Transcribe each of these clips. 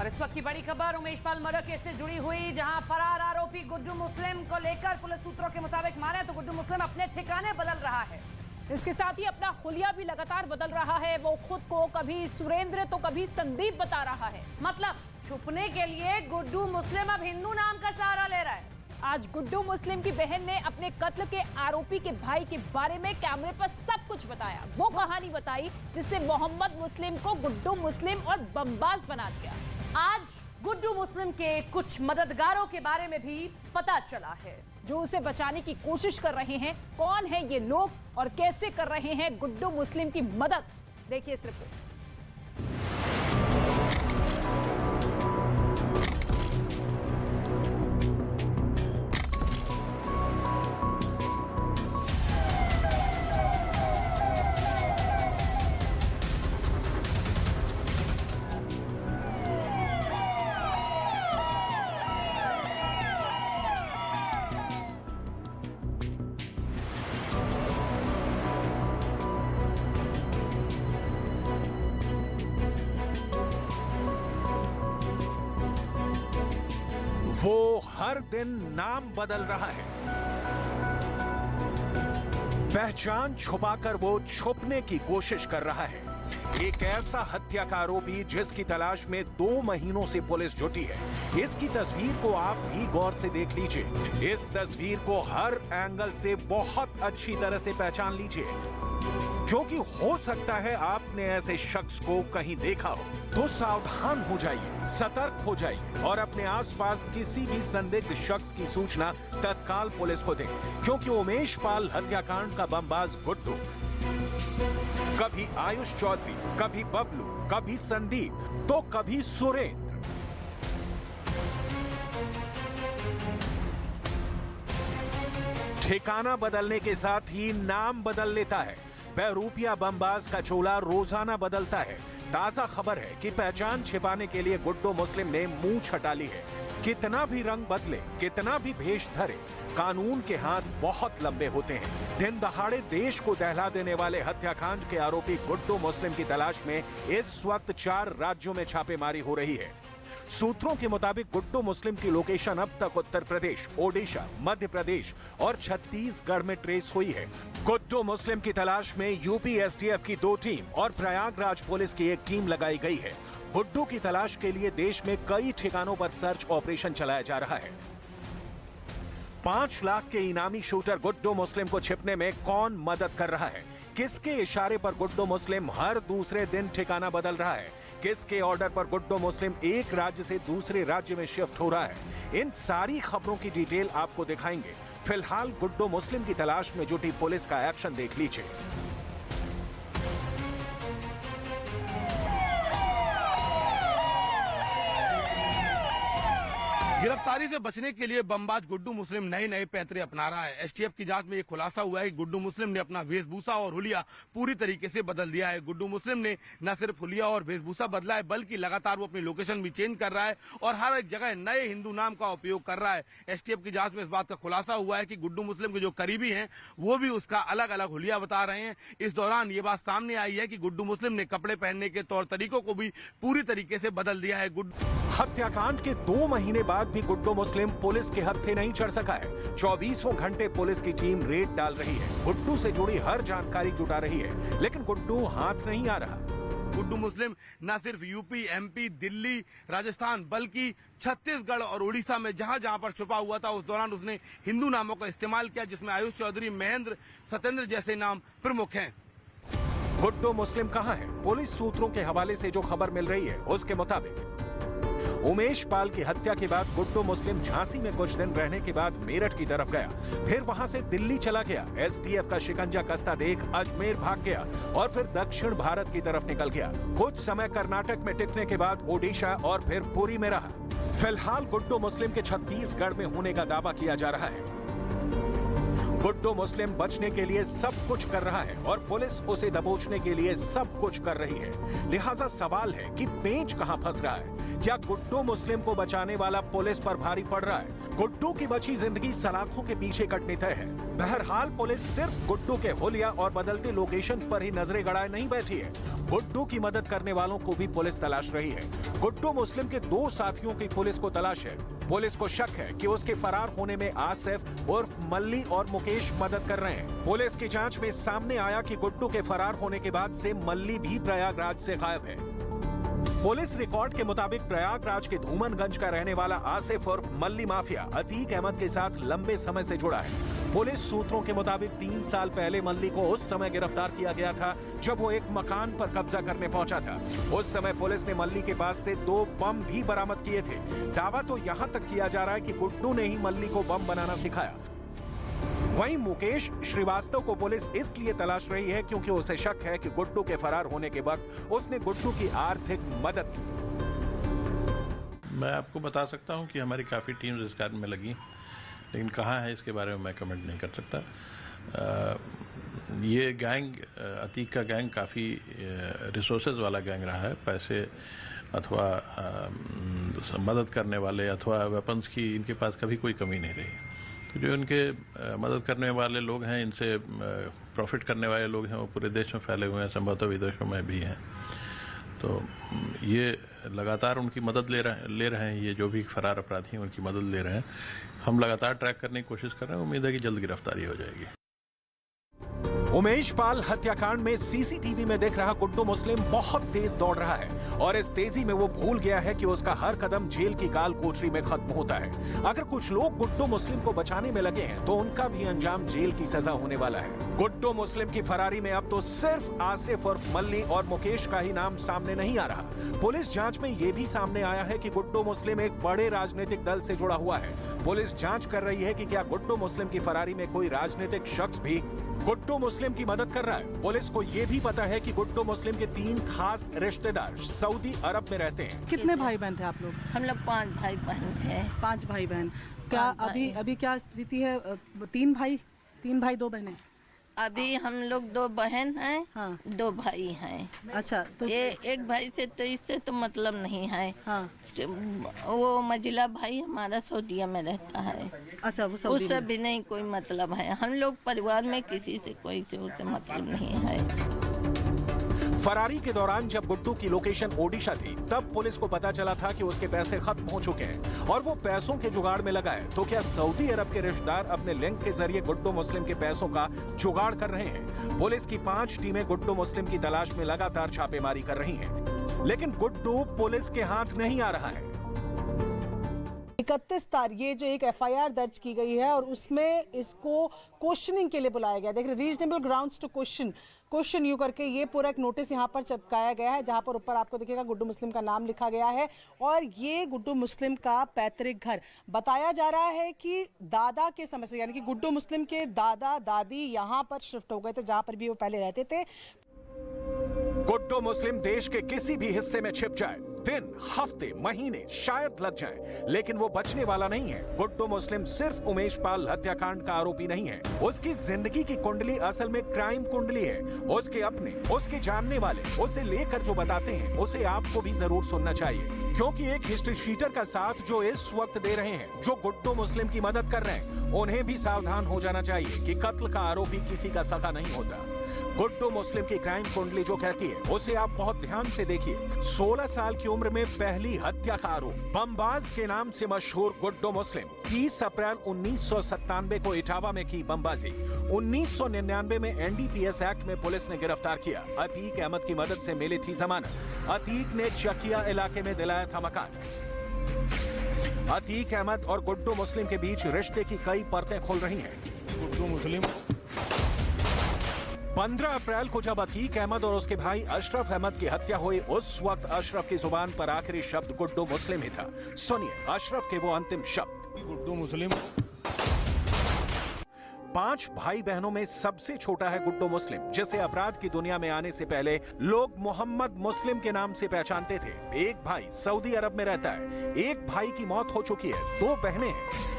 इस वक्त की बड़ी खबर उमेश पाल मर्डर केस से जुड़ी हुई, जहां फरार आरोपी गुड्डू मुस्लिम को लेकर पुलिस सूत्रों के मुताबिक माने तो गुड्डू मुस्लिम अपने ठिकाने बदल रहा है। इसके साथ ही अपना हुलिया भी लगातार बदल रहा है। वो खुद को कभी सुरेंद्र तो कभी संदीप बता रहा है। मतलब छुपने के लिए गुड्डू मुस्लिम अब हिंदू नाम का सहारा ले रहा है। आज गुड्डू मुस्लिम की बहन ने अपने कत्ल के आरोपी के भाई के बारे में कैमरे पर सब कुछ बताया। वो कहानी बताई जिससे मोहम्मद मुस्लिम को गुड्डू मुस्लिम और बमबाज बना दिया। आज गुड्डू मुस्लिम के कुछ मददगारों के बारे में भी पता चला है जो उसे बचाने की कोशिश कर रहे हैं। कौन है ये लोग और कैसे कर रहे हैं गुड्डू मुस्लिम की मदद, देखिए इस रिपोर्ट। वो हर दिन नाम बदल रहा है। पहचान छुपाकर वो छुपने की कोशिश कर रहा है। एक ऐसा हत्या का आरोपी जिसकी तलाश में 2 महीनों से पुलिस जुटी है। इसकी तस्वीर को आप भी गौर से देख लीजिए। इस तस्वीर को हर एंगल से बहुत अच्छी तरह से पहचान लीजिए, क्योंकि हो सकता है आपने ऐसे शख्स को कहीं देखा हो। तो सावधान हो जाइए, सतर्क हो जाइए और अपने आसपास किसी भी संदिग्ध शख्स की सूचना तत्काल पुलिस को दें, क्योंकि उमेश पाल हत्याकांड का बमबाज गुड्डू कभी आयुष चौधरी, कभी बबलू, कभी संदीप, तो कभी सुरेंद्र। ठिकाना बदलने के साथ ही नाम बदल लेता है। बहरूपिया बमबाज का चोला रोजाना बदलता है। ताजा खबर है कि पहचान छिपाने के लिए गुड्डू मुस्लिम ने मुंह छटा ली है। कितना भी रंग बदले, कितना भी भेष धरे, कानून के हाथ बहुत लंबे होते हैं। दिन दहाड़े देश को दहला देने वाले हत्याकांड के आरोपी गुड्डू मुस्लिम की तलाश में इस वक्त 4 राज्यों में छापेमारी हो रही है। सूत्रों के मुताबिक गुड्डू मुस्लिम की लोकेशन अब तक उत्तर प्रदेश, ओडिशा, मध्य प्रदेश और छत्तीसगढ़ में ट्रेस हुई है। गुड्डू मुस्लिम की तलाश में यूपी एसटीएफ की 2 टीम और प्रयागराज पुलिस की 1 टीम लगाई गई है। गुड्डू की तलाश के लिए देश में कई ठिकानों पर सर्च ऑपरेशन चलाया जा रहा है। 5 लाख के इनामी शूटर गुड्डू मुस्लिम को छिपने में कौन मदद कर रहा है? किसके इशारे पर गुड्डू मुस्लिम हर दूसरे दिन ठिकाना बदल रहा है? किसके ऑर्डर पर गुड्डू मुस्लिम एक राज्य से दूसरे राज्य में शिफ्ट हो रहा है? इन सारी खबरों की डिटेल आपको दिखाएंगे। फिलहाल गुड्डू मुस्लिम की तलाश में जुटी पुलिस का एक्शन देख लीजिए। गिरफ्तारी से बचने के लिए बमबाज गुड्डू मुस्लिम नए नए पैतरे अपना रहा है। एसटीएफ की जांच में ये खुलासा हुआ है कि गुड्डू मुस्लिम ने अपना वेशभूषा और हुलिया पूरी तरीके से बदल दिया है। गुड्डू मुस्लिम ने न सिर्फ हुलिया और वेशभूषा बदला है, बल्कि लगातार वो अपनी लोकेशन भी चेंज कर रहा है और हर एक जगह नए हिंदू नाम का उपयोग कर रहा है। एसटीएफ की जांच में इस बात का खुलासा हुआ है कि गुड्डू मुस्लिम के जो करीबी हैं वो भी उसका अलग अलग हुलिया बता रहे हैं। इस दौरान ये बात सामने आई है कि गुड्डू मुस्लिम ने कपड़े पहनने के तौर तरीकों को भी पूरी तरीके से बदल दिया है। हत्याकांड के 2 महीने बाद भी गुड्डू मुस्लिम पुलिस के हत्थे नहीं चढ़ सका है। 24 घंटे पुलिस की टीम रेड डाल रही है, गुड्डू से जुड़ी हर जानकारी जुटा रही है, लेकिन गुड्डू हाथ नहीं आ रहा। गुड्डू मुस्लिम न सिर्फ यूपी, एमपी, दिल्ली, राजस्थान, बल्कि छत्तीसगढ़ और उड़ीसा में जहां जहां पर छुपा हुआ था उस दौरान उसने हिंदू नामों का इस्तेमाल किया, जिसमें आयुष चौधरी, महेंद्र, सत्येंद्र जैसे नाम प्रमुख हैं। गुड्डू मुस्लिम कहां है? पुलिस सूत्रों के हवाले से जो खबर मिल रही है उसके मुताबिक उमेश पाल की हत्या के बाद गुड्डू मुस्लिम झांसी में कुछ दिन रहने के बाद मेरठ की तरफ गया, फिर वहां से दिल्ली चला गया। एसटीएफ का शिकंजा कसता देख अजमेर भाग गया और फिर दक्षिण भारत की तरफ निकल गया। कुछ समय कर्नाटक में टिकने के बाद ओडिशा और फिर पुरी में रहा। फिलहाल गुड्डू मुस्लिम के छत्तीसगढ़ में होने का दावा किया जा रहा है। गुड्डू मुस्लिम बचने के लिए सब कुछ कर रहा है और पुलिस उसे दबोचने के लिए सब कुछ कर रही है। लिहाजा सवाल है कि पेंच कहां फंस रहा है? क्या गुड्डू मुस्लिम को बचाने वाला पुलिस पर भारी पड़ रहा है? गुड्डू की बची जिंदगी सलाखों के पीछे कटने तय है। बहरहाल पुलिस सिर्फ गुड्डू के हुलिया और बदलते लोकेशंस पर ही नजरें गड़ाए नहीं बैठी है। गुड्डू की मदद करने वालों को भी पुलिस तलाश रही है। गुड्डू मुस्लिम के 2 साथियों की पुलिस को तलाश है। पुलिस को शक है कि उसके फरार होने में आसिफ उर्फ मल्ली और मुकेश मदद कर रहे हैं। पुलिस की जांच में सामने आया कि गुड्डू के फरार होने के बाद से मल्ली भी प्रयागराज से गायब है। पुलिस रिकॉर्ड के मुताबिक प्रयागराज के धूमनगंज का रहने वाला आसिफ और मल्ली माफिया अतीक अहमद के साथ लंबे समय से जुड़ा है। पुलिस सूत्रों के मुताबिक 3 साल पहले मल्ली को उस समय गिरफ्तार किया गया था जब वो एक मकान पर कब्जा करने पहुंचा था। उस समय पुलिस ने मल्ली के पास से 2 बम भी बरामद किए थे। दावा तो यहां तक किया जा रहा है कि गुड्डू ने ही मल्ली को बम बनाना सिखाया। वहीं मुकेश श्रीवास्तव को पुलिस इसलिए तलाश रही है क्योंकि उसे शक है कि गुड्डू के फरार होने के वक्त उसने गुड्डू की आर्थिक मदद की। मैं आपको बता सकता हूं कि हमारी काफ़ी टीम्स इस कार्य में लगी, लेकिन कहाँ है इसके बारे में मैं कमेंट नहीं कर सकता। ये गैंग, अतीक का गैंग काफ़ी रिसोर्सेज वाला गैंग रहा है। पैसे अथवा मदद करने वाले अथवा वेपन्स की इनके पास कभी कोई कमी नहीं रही। तो जो इनके मदद करने वाले लोग हैं, इनसे प्रॉफिट करने वाले लोग हैं, वो पूरे देश में फैले हुए हैं, संभवतः विदेशों में भी हैं। तो ये लगातार उनकी मदद ले रहे हैं। ये जो भी फरार अपराधी हैं उनकी मदद ले रहे हैं। हम लगातार ट्रैक करने की कोशिश कर रहे हैं। उम्मीद है कि जल्द गिरफ्तारी हो जाएगी। उमेश पाल हत्याकांड में सीसीटीवी में दिख रहा गुड्डू मुस्लिम बहुत तेज दौड़ रहा है और इस तेजी में वो भूल गया है कि उसका हर कदम जेल की काल कोठरी में खत्म होता है। अगर कुछ लोग गुड्डू मुस्लिम को बचाने में लगे हैं तो उनका भी अंजाम जेल की सजा होने वाला है। गुड्डू मुस्लिम की फरारी में अब तो सिर्फ आसिफ और मल्ली और मुकेश का ही नाम सामने नहीं आ रहा। पुलिस जांच में ये भी सामने आया है कि गुड्डू मुस्लिम एक बड़े राजनीतिक दल से जुड़ा हुआ है। पुलिस जांच कर रही है कि क्या गुड्डू मुस्लिम की फरारी में कोई राजनीतिक शख्स भी गुड्डू मुस्लिम की मदद कर रहा है। पुलिस को यह भी पता है कि गुड्डू मुस्लिम के 3 खास रिश्तेदार सऊदी अरब में रहते हैं। कितने भाई बहन थे आप लोग? हम लोग 5 भाई बहन थे। 5 भाई बहन। क्या अभी क्या स्थिति है? 3 भाई 2 बहनें? अभी हम लोग 2 बहन हैं। हाँ। 2 भाई हैं। अच्छा, तो एक भाई से तो इससे तो मतलब नहीं है। हाँ। वो मजिला भाई हमारा सऊदीया में रहता है। अच्छा, वो सऊदी उससे भी नहीं कोई मतलब है। हम लोग परिवार में किसी से कोई से उसे मतलब नहीं है। फरारी के दौरान जब गुड्डू की लोकेशन ओडिशा थी तब पुलिस को पता चला था कि उसके पैसे खत्म हो चुके हैं और वो पैसों के जुगाड़ में लगा है। तो क्या सऊदी अरब के रिश्तेदार अपने लिंक के जरिए गुड्डू मुस्लिम के पैसों का जुगाड़ कर रहे हैं? पुलिस की 5 टीमें गुड्डू मुस्लिम की तलाश में लगातार छापेमारी कर रही हैं, लेकिन गुड्डू पुलिस के हाथ नहीं आ रहा है। 31 तारीख ये जो एक एफआईआर दर्ज की गई है और उसमें इसको क्वेश्चनिंग के लिए बुलाया गया। देख रहे, reasonable grounds to question you करके ये पूरा एक नोटिस यहाँ पर चिपकाया गया है, जहाँ पर ऊपर आपको दिखेगा गुड्डू मुस्लिम का नाम लिखा गया है और ये गुड्डू मुस्लिम का पैतृक घर बताया जा रहा है कि दादा के समय से, यानी कि गुड्डू मुस्लिम के दादा दादी यहाँ पर शिफ्ट हो गए थे, जहाँ पर भी वो पहले रहते थे। गुड्डू मुस्लिम देश के किसी भी हिस्से में छिप जाए, दिन, हफ्ते, महीने शायद लग जाए, लेकिन वो बचने वाला नहीं है। गुड्डू मुस्लिम सिर्फ उमेश पाल हत्याकांड का आरोपी नहीं है। उसकी जिंदगी की कुंडली असल में क्राइम कुंडली है। उसके अपने, उसके जानने वाले उसे लेकर जो बताते हैं उसे आपको भी जरूर सुनना चाहिए, क्योंकि एक हिस्ट्री शीटर का साथ जो इस वक्त दे रहे हैं, जो गुड्डू मुस्लिम की मदद कर रहे हैं, उन्हें भी सावधान हो जाना चाहिए कि कत्ल का आरोपी किसी का सगा नहीं होता। गुड्डू मुस्लिम की क्राइम कुंडली जो कहती है उसे आप बहुत ध्यान से देखिए। 16 साल की उम्र में पहली हत्या का आरोप। बमबाज के नाम से मशहूर गुड्डू मुस्लिम 30 अप्रैल 1997 को इटावा में की बमबाजी। 1999 में एनडीपीएस एक्ट में पुलिस ने गिरफ्तार किया। अतीक अहमद की मदद से मिली थी जमानत। अतीक ने चकिया इलाके में दिलाया था मकान। अतीक अहमद और गुड्डू मुस्लिम के बीच रिश्ते की कई परतें खुल रही हैं। गुड्डू मुस्लिम 15 अप्रैल को जब अतीक अहमद और उसके भाई अशरफ अहमद की हत्या हुई, उस वक्त अशरफ की जुबान पर आखिरी शब्द गुड्डू मुस्लिम ही था। सुनिए अशरफ के वो अंतिम शब्द। गुड्डू मुस्लिम। 5 भाई बहनों में सबसे छोटा है गुड्डू मुस्लिम, जिसे अपराध की दुनिया में आने से पहले लोग मोहम्मद मुस्लिम के नाम से पहचानते थे। एक भाई सऊदी अरब में रहता है, एक भाई की मौत हो चुकी है, 2 बहनें हैं।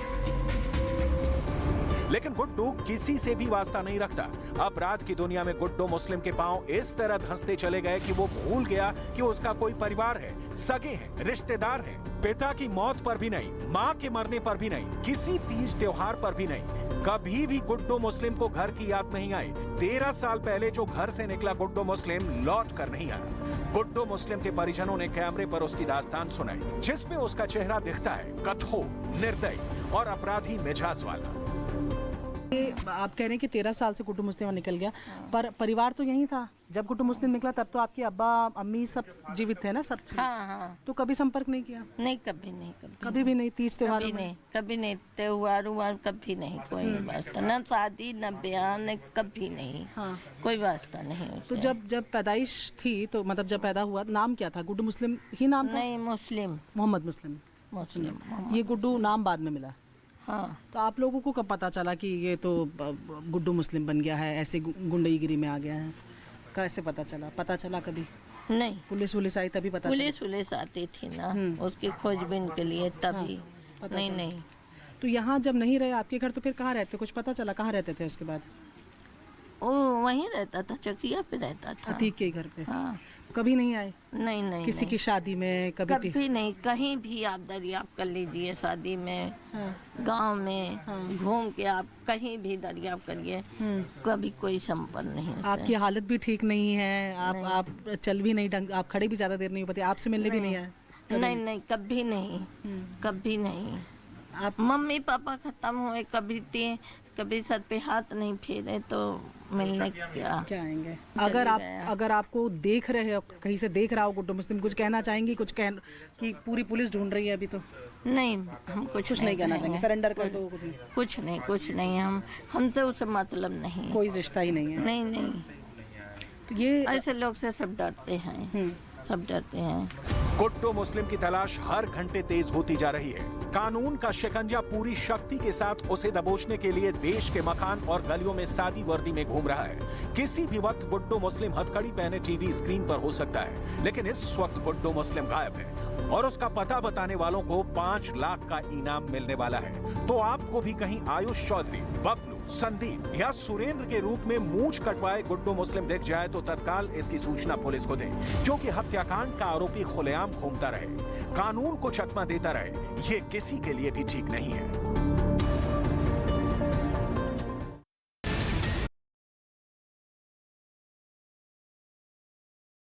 लेकिन गुड्डू किसी से भी वास्ता नहीं रखता। अपराध की दुनिया में गुड्डू मुस्लिम के पांव इस तरह धंसते चले गए कि वो भूल गया कि उसका कोई परिवार है, सगे हैं, रिश्तेदार हैं। पिता की मौत पर भी नहीं, माँ के मरने पर भी नहीं, किसी तीज त्योहार पर भी नहीं, कभी भी गुड्डू मुस्लिम को घर की याद नहीं आई। 13 साल पहले जो घर से निकला गुड्डू मुस्लिम लौट कर नहीं आया। गुड्डू मुस्लिम के परिजनों ने कैमरे पर उसकी दास्तान सुनाई, जिसमें उसका चेहरा दिखता है कठोर, निर्दयी और अपराधी मिजाज वाला। आप कह रहे हैं कि 13 साल से गुड्डू मुस्लिम निकल गया, पर परिवार तो यही था जब गुड्डू मुस्लिम निकला, तब तो आपके अब्बा अम्मी सब जीवित थे ना, सब? हाँ हाँ। तो कभी संपर्क नहीं किया? नहीं, कभी नहीं, कभी भी नहीं? तीज त्योहार नहीं, कभी नहीं, त्योहार उहार कभी नहीं, कोई वास्ता, न शादी न ब्याह, न कभी नहीं। हाँ। कोई वास्ता नहीं तो उसे। जब पैदाइश थी, तो मतलब जब पैदा हुआ, नाम क्या था? गुड्डू मुस्लिम ही नाम था? नहीं, मुस्लिम। मोहम्मद मुस्लिम। मुस्लिम। ये गुड्डू नाम बाद में मिला? हाँ। तो आप लोगों को कब पता चला कि ये तो गुड्डू मुस्लिम बन गया है, ऐसे गुंडागिरी में आ गया है? कैसे पता चला? पता चला कभी? नहीं, पुलिस आई तभी पता चला? पुलिस आती थी ना उसकी खोजबीन के लिए, तभी। नहीं नहीं। तो यहाँ जब नहीं रहे आपके घर, तो फिर कहाँ रहते? कुछ पता चला कहाँ रहते थे उसके बाद? वो वहीं रहता था, चकिया पे रहता था। अतीक के घर पे? हाँ। कभी नहीं आए? नहीं नहीं। किसी की शादी में कभी नहीं, कहीं भी आप दरियाब कर लीजिए, शादी में, गांव में, घूम के आप कहीं भी दरियाब करिए, कभी कोई संपर्क नहीं। आपकी हालत भी ठीक नहीं है, आप चल भी नहीं ढंग, आप खड़े भी ज्यादा देर नहीं हो पाते, आपसे मिलने भी नहीं आए? नहीं नहीं, कभी नहीं, कभी नहीं। आप मम्मी पापा खत्म हुए, कभी सर पे हाथ नहीं फेरे, तो मिलने क्या आएंगे? अगर आपको देख रहे हो, कहीं से देख रहा हो गुड्डू मुस्लिम, कुछ कहना चाहेंगी? कि पूरी पुलिस ढूंढ रही है अभी? तो नहीं, हम कुछ नहीं कहना चाहेंगे, सरेंडर कर दो? कुछ नहीं, हमसे उसे मतलब नहीं, कोई रिश्ता ही नहीं है? नहीं नहीं। तो ये ऐसे लोग से सब डरते हैं, सब डरते हैं। गुड्डू मुस्लिम की तलाश हर घंटे तेज होती जा रही है। कानून का शिकंजा पूरी शक्ति के साथ उसे दबोचने के लिए देश के मकान और गलियों में सादी वर्दी में घूम रहा है। किसी भी वक्त गुड्डू मुस्लिम हथकड़ी पहने टीवी स्क्रीन पर हो सकता है, लेकिन इस वक्त गुड्डू मुस्लिम गायब है और उसका पता बताने वालों को 5 लाख का इनाम मिलने वाला है। तो आपको भी कहीं आयुष चौधरी, बबलू, संदीप या सुरेंद्र के रूप में मूंछ कटवाए गुड्डू मुस्लिम दिख जाए, तो तत्काल इसकी सूचना पुलिस को दें, क्योंकि हत्याकांड का आरोपी खुलेआम घूमता रहे, कानून को चकमा देता रहे, ये किसी के लिए भी ठीक नहीं है।